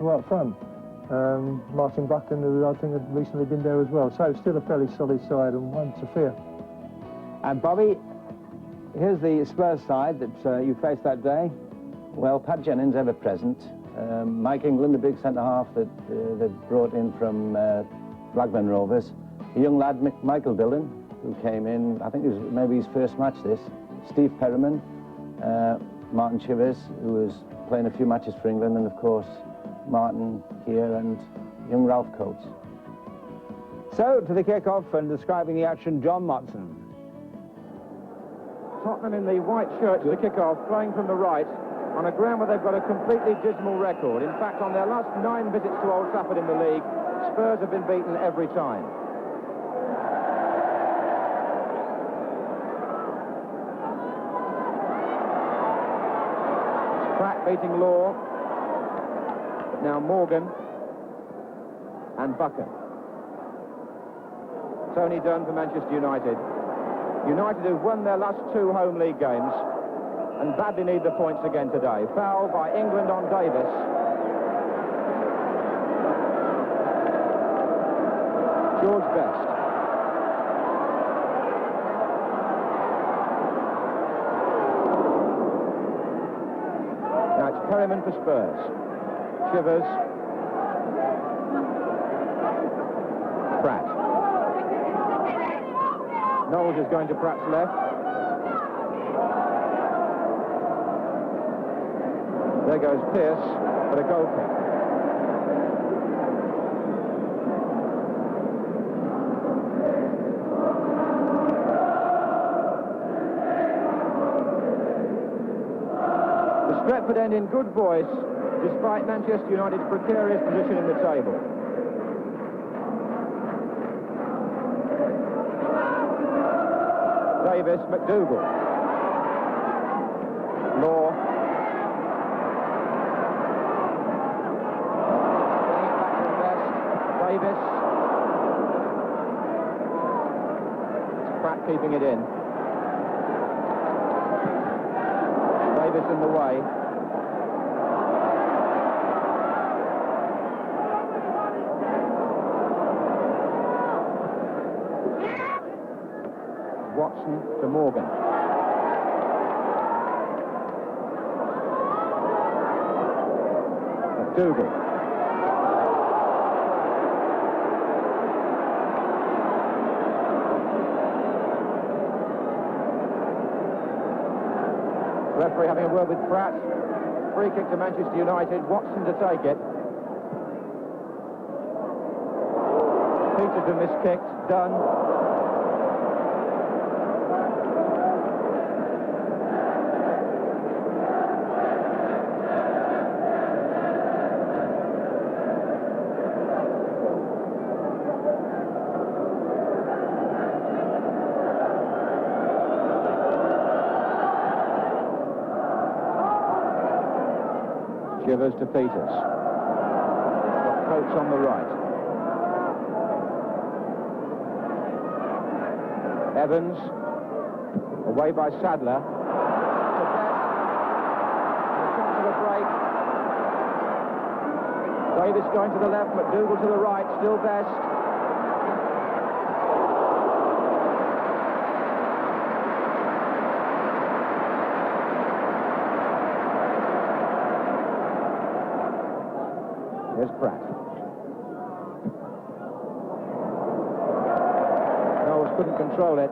to up front. Martin Buchan, who I think had recently been there as well. So still a fairly solid side and one to fear. And Bobby, here's the Spurs side that you faced that day. Well, Pat Jennings, ever present. Mike England, the big centre-half that they've brought in from Blackburn Rovers. A young lad, Michael Dillon, who came in, I think it was maybe his first match this. Steve Perryman, Martin Chivers, who was playing a few matches for England, and of course Martin here and young Ralph Coates. So, to the kick-off and describing the action, John Motson. Tottenham in the white shirt to the kick-off, playing from the right, on a ground where they've got a completely dismal record. In fact, on their last 9 visits to Old Trafford in the league, Spurs have been beaten every time. Pratt beating Law. But now Morgan and Buchan. Tony Dunn for Manchester United. United have won their last 2 home league games and badly need the points again today. Foul by England on Davis. George Best. Now it's Perryman for Spurs. Chivers. Pratt. Knowles is going to Pratt's left. There goes Pearce for a goal kick. The Stretford end in good voice, despite Manchester United's precarious position in the table. Davis, McDougall. Law. Davis. It's Pratt keeping it in. Davis in the way. Watson to Morgan. McDougall. Referee having a word with Pratt. Free kick to Manchester United. Watson to take it. Peterson miskicked. Done. Chivers to Peters. Got Coates on the right. Evans. Away by Sadler. To Best. And a chance of a break. Davis going to the left, McDougall to the right. Still Best. Here's Pratt. Knowles couldn't control it.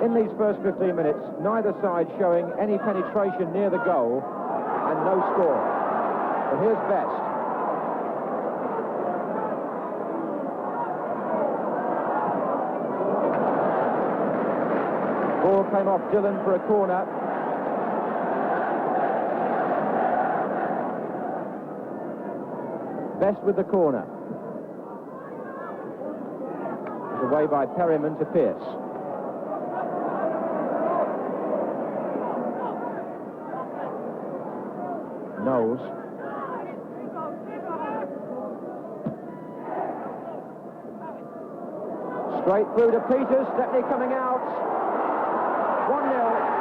In these first 15 minutes, neither side showing any penetration near the goal and no score. But here's Best. Ball came off Dillon for a corner. Best with the corner. It's away by Perryman to Pearce. Knowles. Straight through to Peters. Stepney coming out. 1-0.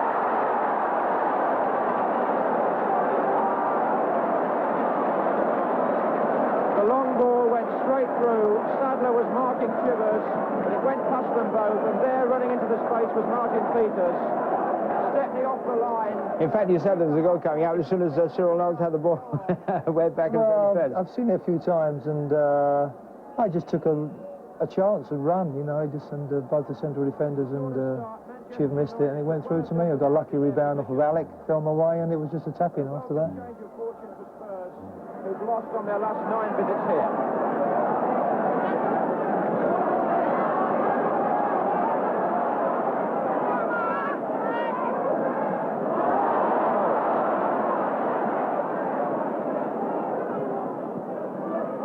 The long ball went straight through. Sadler was marking Chivers, but it went past them both, and there running into the space was Martin Peters. Stepney off the line. In fact, you said there was a goal coming out as soon as Cyril Knowles had the ball. Went back and fed. I've seen it a few times, and I just took a chance and run, you know, and both the central defenders and Chiv missed it, and it went through to me. I got a lucky rebound off of Alec, fell my way, and it was just a tap-in after that. Change of fortune for Spurs, who've lost on their last 9 visits here.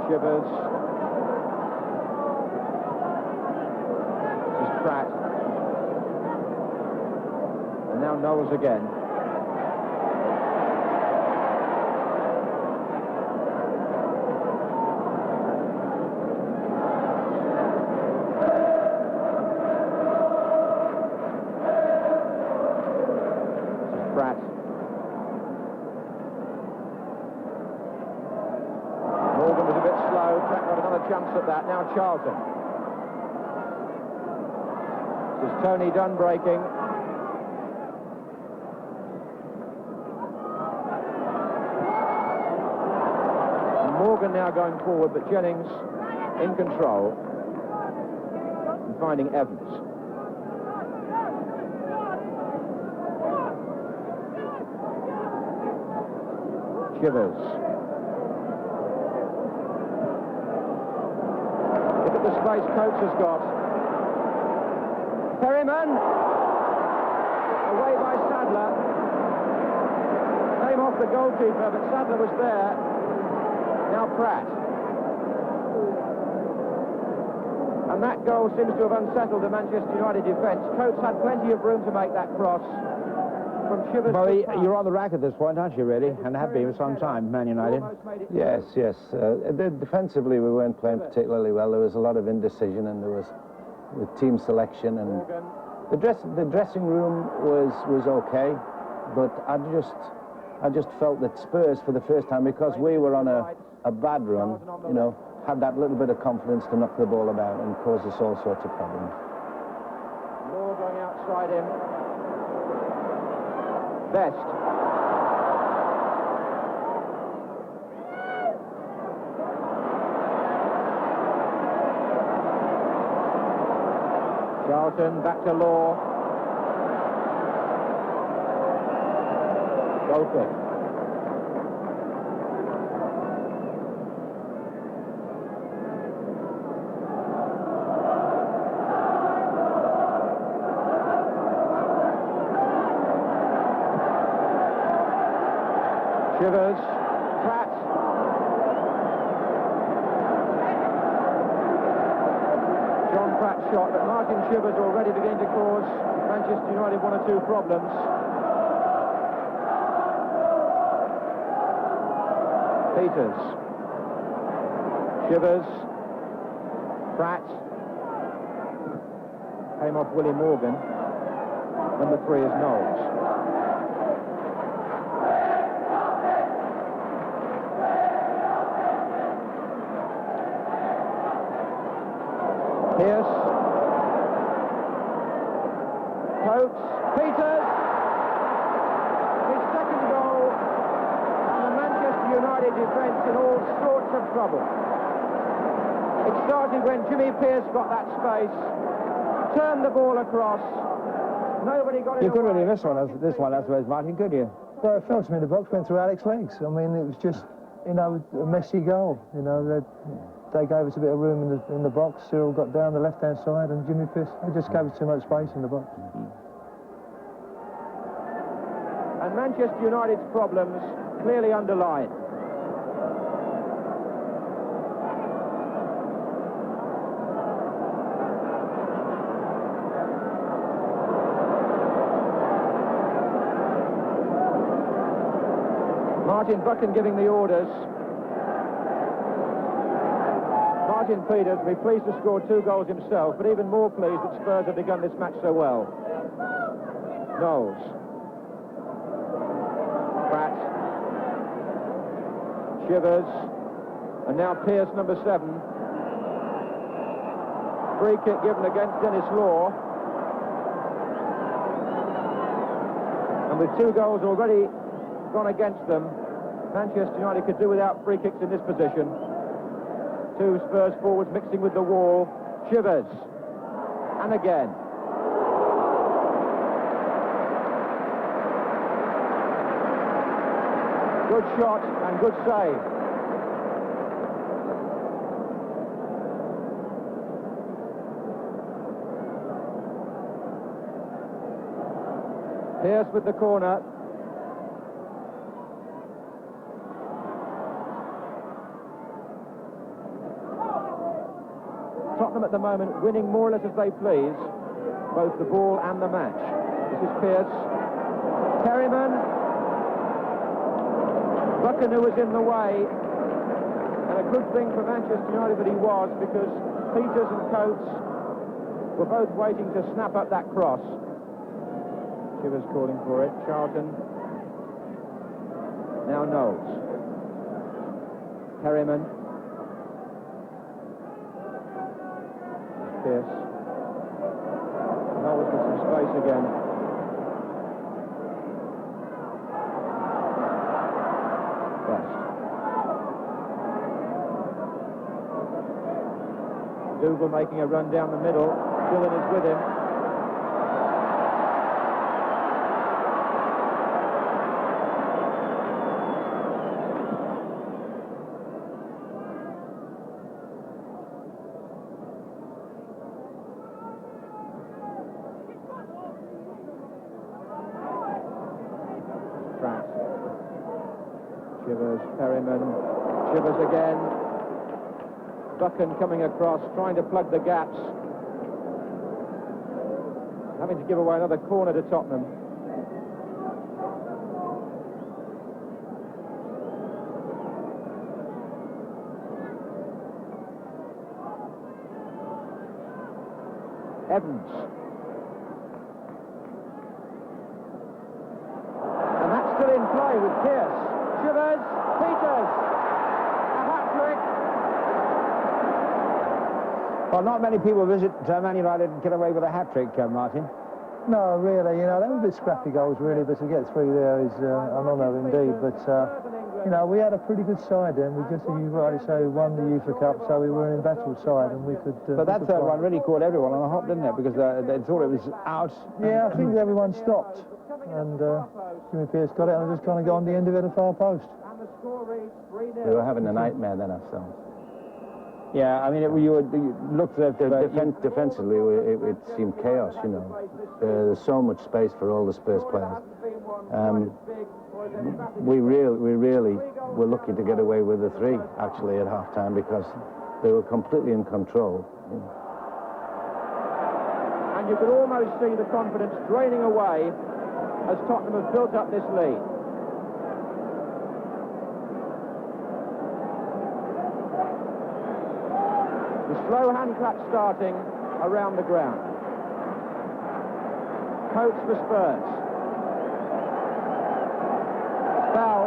Chivers. This is Pratt. And now Knowles again. This is Pratt. Morgan was a bit slow. Pratt got another chance at that. Now Charlton. This is Tony Dunn breaking. Morgan now going forward, but Jennings in control and finding Evans. Chivers. Look at the space Coates has got. Perryman. Away by Sadler. Came off the goalkeeper, but Sadler was there. Now Pratt. And that goal seems to have unsettled the Manchester United defence. Coates had plenty of room to make that cross from Chivers. Bobby, you're on the rack at this point, aren't you, really? And have been for some time, Man United. Yes, yes. Defensively, we weren't playing particularly well. There was a lot of indecision, and there was with team selection, and the dressing room was okay, but I just felt that Spurs, for the first time, because we were on a bad run, you know, had that little bit of confidence to knock the ball about and cause us all sorts of problems. Moore going outside him. Best. Charlton back to Law. Goal kick. Chivers, Pratt. John Pratt shot, but Martin Chivers already beginning to cause Manchester United 1 or 2 problems. Peters. Chivers. Pratt. Came off Willie Morgan. Number 3 is Knowles. Pearce. Coates. Peters. His second goal. And the Manchester United defence in all sorts of trouble. It started when Jimmy Pearce got that space, turned the ball across. Nobody got it. You couldn't really miss this one, I suppose, Martin, could you? Well, it fell to me in the box, went through Alec's legs. I mean, it was just, you know, a messy goal. You know, they gave us a bit of room in the box. Cyril got down the left-hand side, and Jimmy Pearce, they just gave us too much space in the box. And Manchester United's problems clearly underlined. Martin Buchan giving the orders. Martin Peters will be pleased to score 2 goals himself, but even more pleased that Spurs have begun this match so well. Knowles. Pratt. Chivers. And now Pearce, number 7. Free kick given against Dennis Law. And with 2 goals already gone against them, Manchester United could do without free kicks in this position. 2 Spurs forwards mixing with the wall. Chivers. And again. Good shot and good save. Pearce with the corner. Tottenham at the moment winning more or less as they please, both the ball and the match. This is Pearce. Perryman. Buchan was in the way. And a good thing for Manchester United that he was, because Peters and Coates were both waiting to snap up that cross. Chivers calling for it. Charlton. Now Knowles. Perryman. Pearce. Knowles with some space again. Best. Dougal making a run down the middle. Dillon is with him. Pratt. Chivers, Perryman, Chivers again. Buchan coming across, trying to plug the gaps. Having to give away another corner to Tottenham. Evans. And that's still in play with Pearce. Chivers, Peters. A hat-trick. Well, not many people visit Man United and get away with a hat-trick, Martin. No, really, you know, they were a bit scrappy goals, really, but to get 3 there is an honour indeed. But, you know, we had a pretty good side then. We just, as you rightly say, won the UEFA Cup, so we were an embattled side, and we could... But that third one really caught everyone on the hop, didn't it? Because they thought it was out. Yeah, I think everyone stopped, and Jimmy Pearce got it, and just kind of got on the end of it at the far post. We were having a nightmare then ourselves. Yeah, I mean, you looked at... Defensively, it seemed chaos, you know. There's so much space for all the Spurs players. We really were lucky to get away with the 3, actually, at half-time, because they were completely in control. You know. And you could almost see the confidence draining away as Tottenham have built up this lead. The slow hand clap starting around the ground. Coates for Spurs. Foul.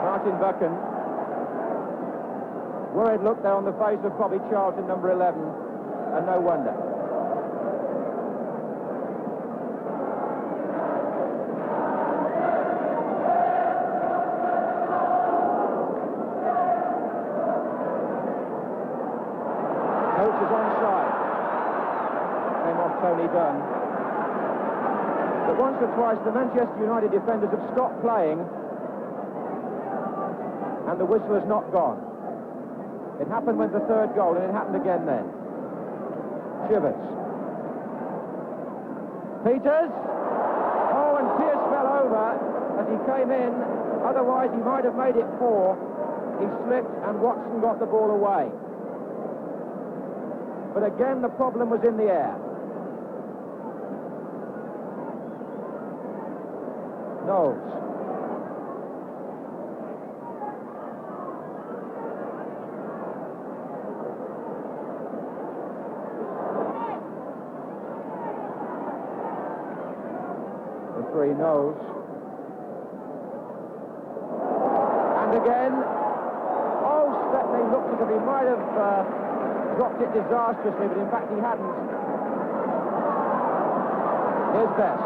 Martin Buchan. Worried look there on the face of Bobby Charlton, number 11, and no wonder. Coates is onside. Came off Tony Dunn. But once or twice the Manchester United defenders have stopped playing and the whistle has not gone. It happened with the 3rd goal and it happened again then. Chivers. Peters. Oh, and Pearce fell over as he came in. Otherwise he might have made it 4. He slipped and Watson got the ball away. But again the problem was in the air. Knowles. The 3 Knowles. And again. Oh, as if he might have dropped it disastrously, but in fact he hadn't. Here's Best.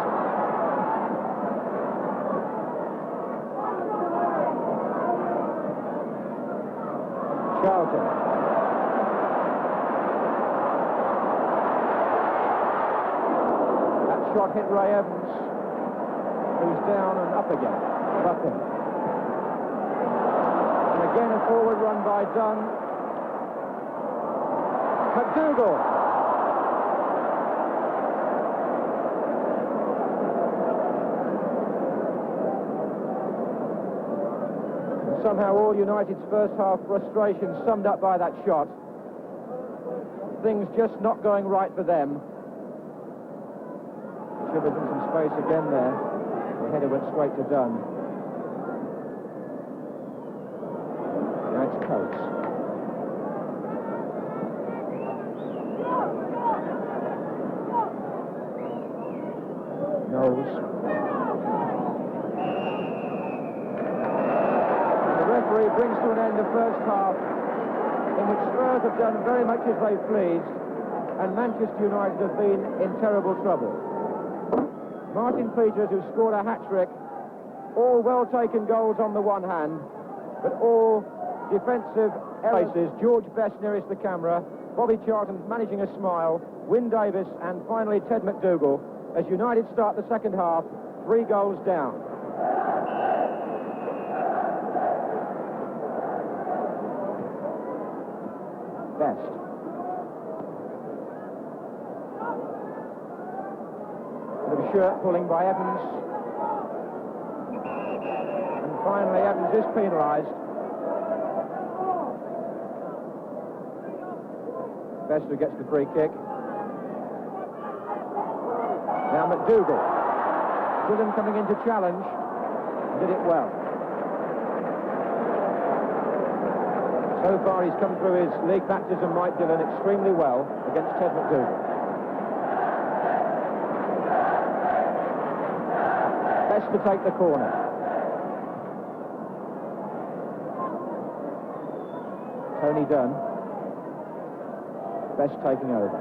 Charlton. That shot hit Ray Evans, who's down and up again. Buckham. And again a forward run by Dunn. McDougall. Somehow all United's first half frustration summed up by that shot. Things just not going right for them. Chivers in some space again there. The header went straight to Dunn. Now it's Coates. Knowles. Brings to an end the first half in which Spurs have done very much as they pleased and Manchester United have been in terrible trouble. Martin Peters, who scored a hat-trick, all well-taken goals on the one hand, but all defensive errors. George Best nearest the camera, Bobby Charlton managing a smile, Wyn Davies and finally Ted McDougall as United start the second half, 3 goals down. Best. The shirt pulling by Evans. And finally Evans is penalised. Best who gets the free kick. Now McDougall. Dillon coming in to challenge. Did it well. So far he's come through his league baptism, Mike Dillon, extremely well against Ted McDougall. Best to take the corner. Tony Dunn. Best taking over.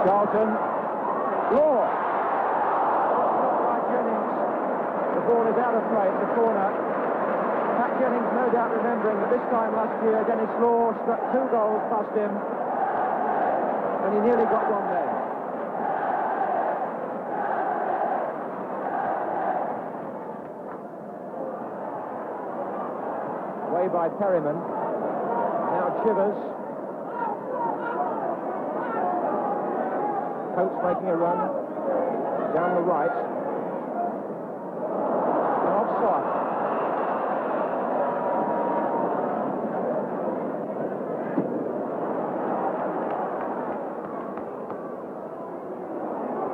Charlton. Law. By Jennings. The ball is out of play. It's a corner. Pat Jennings no doubt remembering that this time last year Dennis Law struck 2 goals past him and he nearly got one there. Away by Perryman. Now Chivers. Coates making a run down the right. And offside.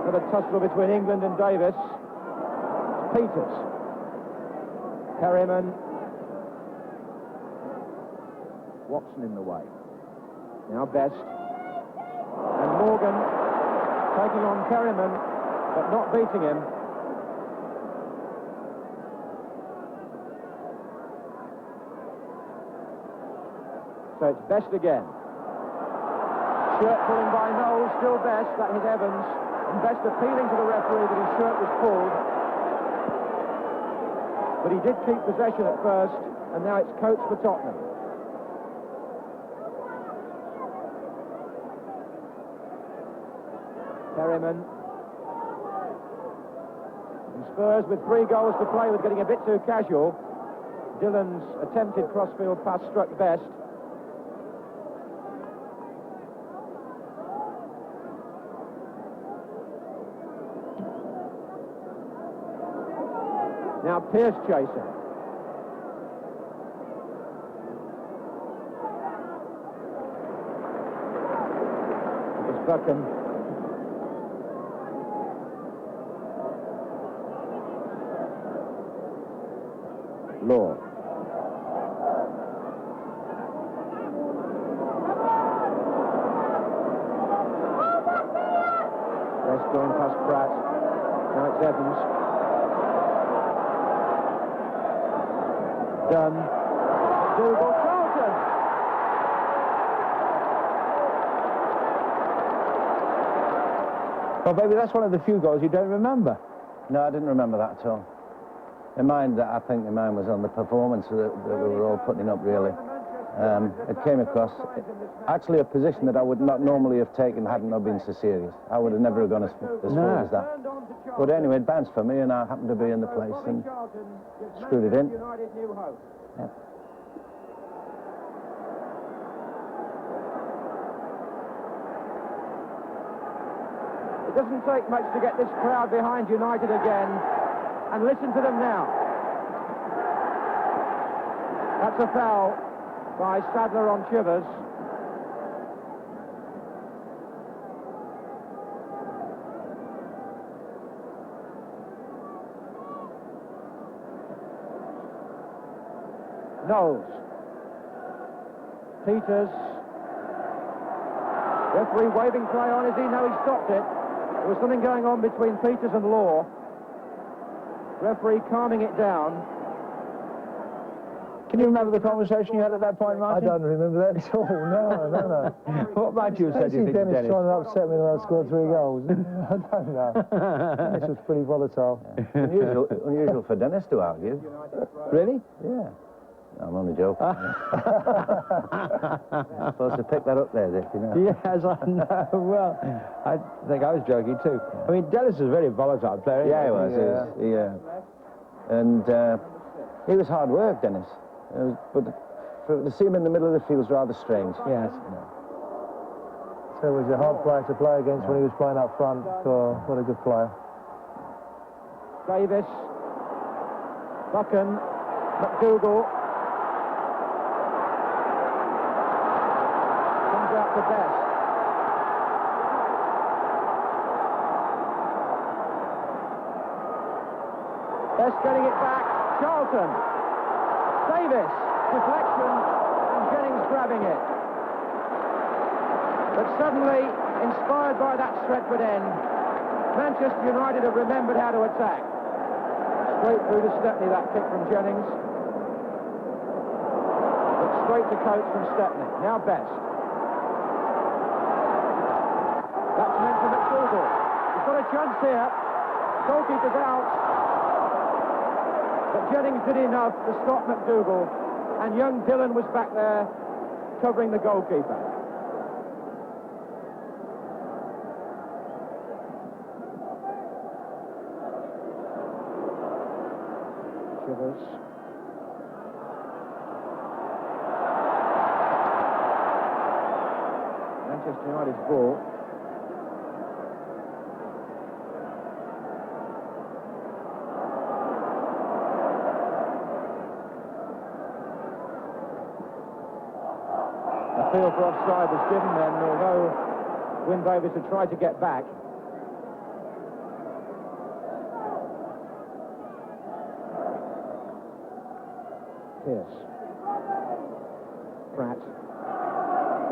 Another tussle between England and Davis. Peters. Perryman. Watson in the way. Now Best. And Morgan taking on Perryman, but not beating him. So it's Best again. Shirt pulling by Knowles, still Best, that hit Evans. And Best appealing to the referee that his shirt was pulled. But he did keep possession at first, and now it's Coates for Tottenham. Perryman. And Spurs with 3 goals to play with getting a bit too casual. Dillon's attempted crossfield pass struck Best. Now Pearce chasing. It was Buckham. Law. Best going past Pratt. Now it's Evans. Dunn. Dougal. Charlton. Well, baby, that's one of the few goals you don't remember. No, I didn't remember that at all. In mind, I think my mind was on the performance that we were all putting up, really. It came across actually a position that I would not normally have taken hadn't I been so serious. I would have never gone as far as that. But anyway, it bounced for me, and I happened to be in the place and screwed it in. Yep. It doesn't take much to get this crowd behind United again. And listen to them now. That's a foul by Sadler on Chivers. Knowles. Peters. Referee waving play on. Is he? No, he stopped it. There was something going on between Peters and Law. Referee calming it down. Can you remember the conversation you had at that point, Martin? I don't remember that at all. No. What about you, said you think, Dennis? Trying to upset me when I scored 3 goals. I don't know. This was pretty volatile. Unusual for Dennis to argue. Really? Yeah. No, I'm only joking. You're supposed to pick that up there, Dick, you know. Yes, I know. Well, I think I was joking too. I mean, Dennis is a very volatile player. Yeah, he was. And he was hard work, Dennis. But to see him in the middle of the field was rather strange. Yes. So he was a hard player to play against when he was playing up front. So what a good player. Davis. Buchan. McDougall. Comes out to Best. Best getting it back. Charlton. Davis. Deflection. And Jennings grabbing it. But suddenly, inspired by that Stretford end, Manchester United have remembered how to attack. Straight through to Stepney, that kick from Jennings. But straight to Coates from Stepney. Now Best. That's meant to McDougall. He's got a chance here. Goalkeeper's out. But Jennings did enough to stop McDougall. And young Dillon was back there covering the goalkeeper. Chivers. Manchester United's ball. A feel for offside was given then, although Wyn Davis had tried to get back. Pearce. Pratt.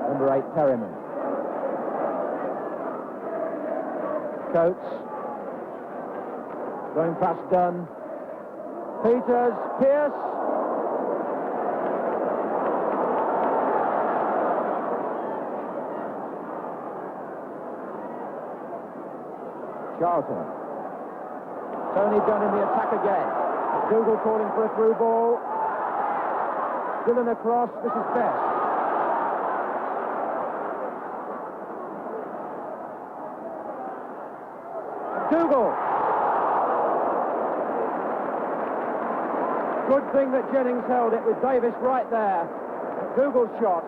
Number 8, Perryman. Coates. Going past Dunn. Peters. Pearce. Charlton. Tony Dunn in the attack again. Dougal calling for a through ball. Dillon across. This is Best. Dougal. Good thing that Jennings held it with Davis right there. Dougal's shot.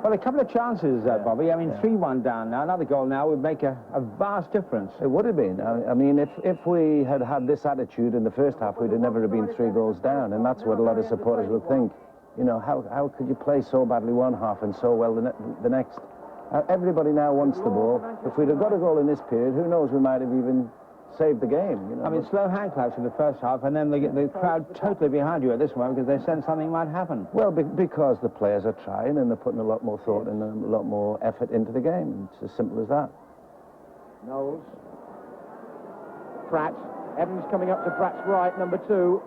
Well, a couple of chances, Bobby. I mean, 3-1 down now. Another goal now would make a vast difference. It would have been. I mean, if we had had this attitude in the first half, we'd have never have been 3 goals down, and that's what a lot of supporters will think. You know, how could you play so badly one half and so well the next? Everybody now wants the ball. If we'd have got a goal in this period, who knows, we might have even saved the game. You know? I mean, slow hand claps in the first half, and then they get the crowd totally behind you at this moment because they sense something might happen. Well, because the players are trying and they're putting a lot more thought and a lot more effort into the game. It's as simple as that. Knowles. Pratt. Evans coming up to Pratt's right, number 2.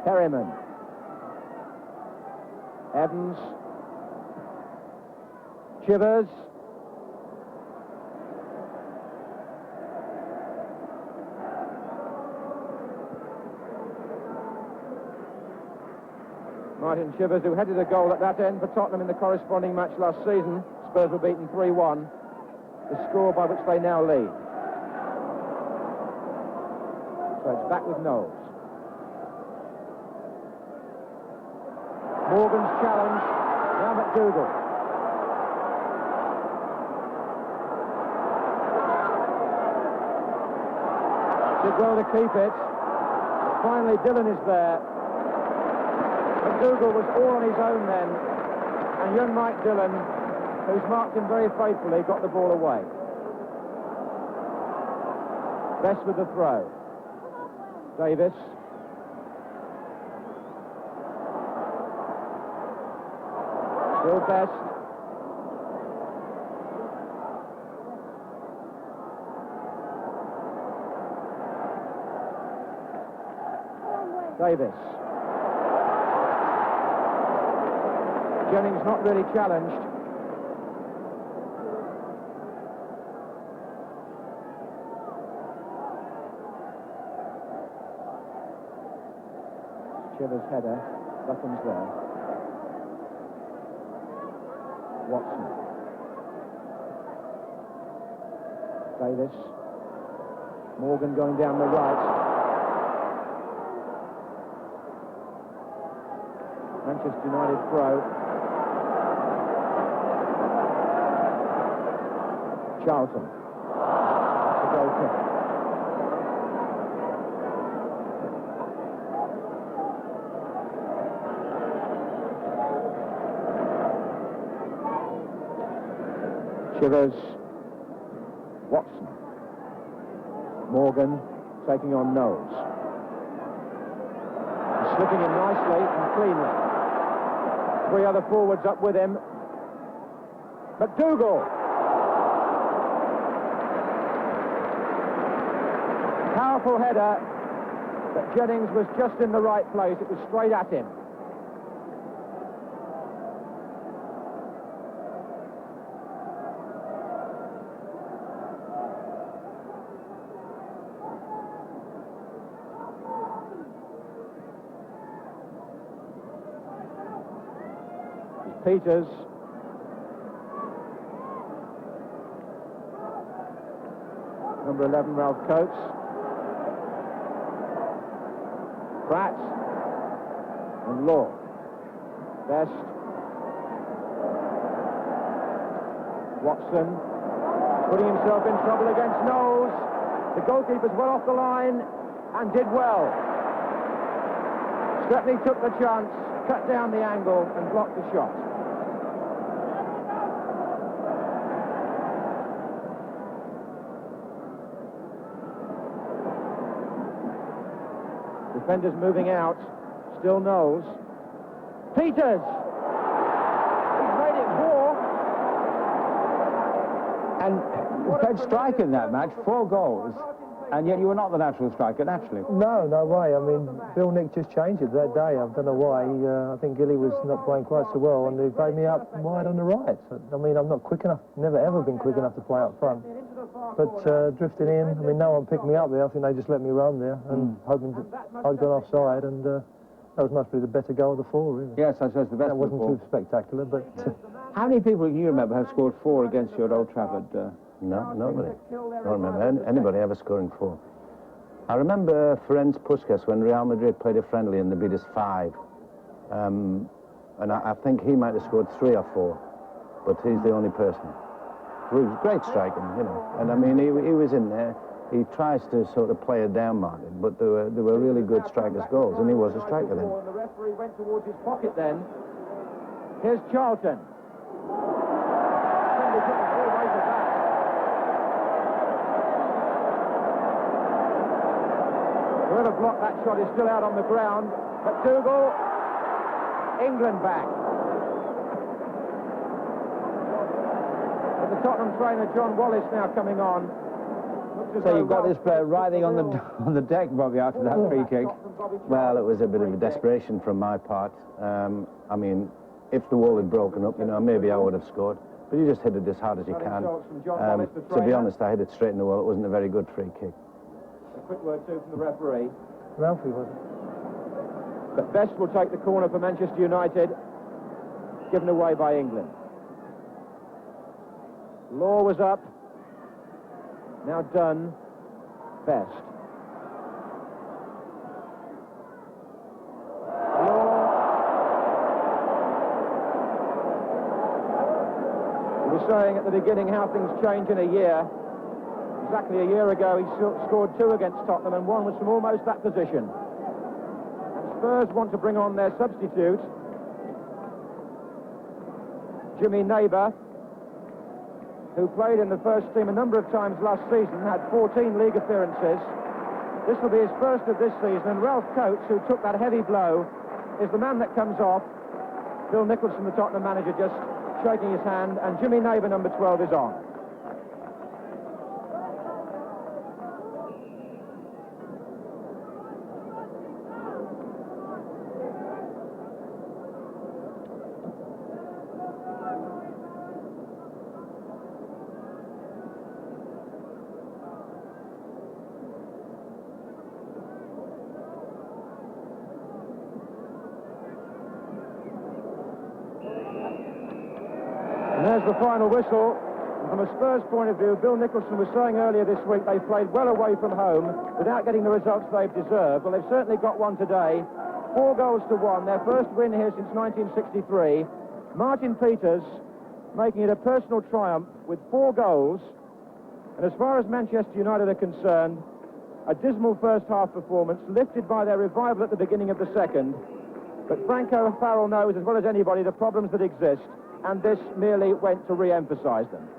Perryman. Evans. Chivers. Martin Chivers, who headed a goal at that end for Tottenham in the corresponding match last season. Spurs were beaten 3-1, the score by which they now lead. So it's back with Knowles. Morgan's challenge, now McDougall. Did well to keep it. But finally Dillon is there. McDougall was all on his own then, and young Mike Dillon, who's marked him very faithfully, got the ball away. Best with the throw. Davis. Still Best. Davis. Jennings not really challenged. Chivers header. Nothing's there. Watson. Davis. Morgan going down the right. Manchester United throw. Charlton. That's a goal kick. Chivers. Watson. Morgan taking on Knowles. He's slipping in nicely and cleanly. Three other forwards up with him. McDougall. Powerful header, but Jennings was just in the right place. It was straight at him. Peters. Number 11, Ralph Coates. Pratt. And Law. Best. Watson. Putting himself in trouble against Knowles. The goalkeeper's well off the line and did well. Certainly took the chance, cut down the angle and blocked the shot. Defenders moving out. Still Knowles. Peters! He's made it 4. And you played striker in that match, 4 goals, and yet you were not the natural striker, naturally. No, no way. I mean, Bill Nick just changed it that day. I don't know why. I think Gilly was not playing quite so well, and he played me up wide on the right. I mean, I'm not quick enough, never ever been quick enough to play up front. But drifting in, I mean, no one picked me up there. I think they just let me run there, and hoping I'd gone offside, and that was must be the better goal of the 4, really. Yes, I suppose the best. That wasn't too spectacular, but... How many people can you remember have scored 4 against you at Old Trafford? No, nobody. Don't remember anybody ever scoring 4. I remember Ferenc Puskas when Real Madrid played a friendly and they beat us 5. And I think he might have scored 3 or 4, but he's the only person. He was great striking, you know. And I mean, he was in there. He tries to sort of play it down, Martin, but there were really good strikers' goals, and he was a striker then. The referee went towards his pocket then. Here's Charlton. Whoever blocked that shot is still out on the ground. McDougall, England back. But the Tottenham trainer, John Wallace, now coming on. So you've got this player writhing on the deck, Bobby, after that free kick. Well, it was a bit of a desperation from my part. I mean, if the wall had broken up, you know, maybe I would have scored. But you just hit it as hard as you can. To be honest, I hit it straight in the wall. It wasn't a very good free kick. A quick word too from the referee. Ralphie was it? But Best will take the corner for Manchester United, given away by England. Law was up. Now done. Best. He was saying at the beginning how things change in a year. Exactly a year ago, he scored 2 against Tottenham, and 1 was from almost that position. And Spurs want to bring on their substitute, Neighbour, who played in the first team a number of times last season, had 14 league appearances. This will be his first of this season, and Ralph Coates, who took that heavy blow, is the man that comes off. Bill Nicholson, the Tottenham manager, just shaking his hand, and Neighbour, number 12, is on. There's the final whistle. From a Spurs point of view, Bill Nicholson was saying earlier this week they've played well away from home without getting the results they've deserved. Well, they've certainly got one today. 4 goals to 1, their first win here since 1963. Martin Peters making it a personal triumph with 4 goals. And as far as Manchester United are concerned, a dismal first half performance lifted by their revival at the beginning of the second. But Franco Farrell knows as well as anybody the problems that exist, and this merely went to re-emphasise them.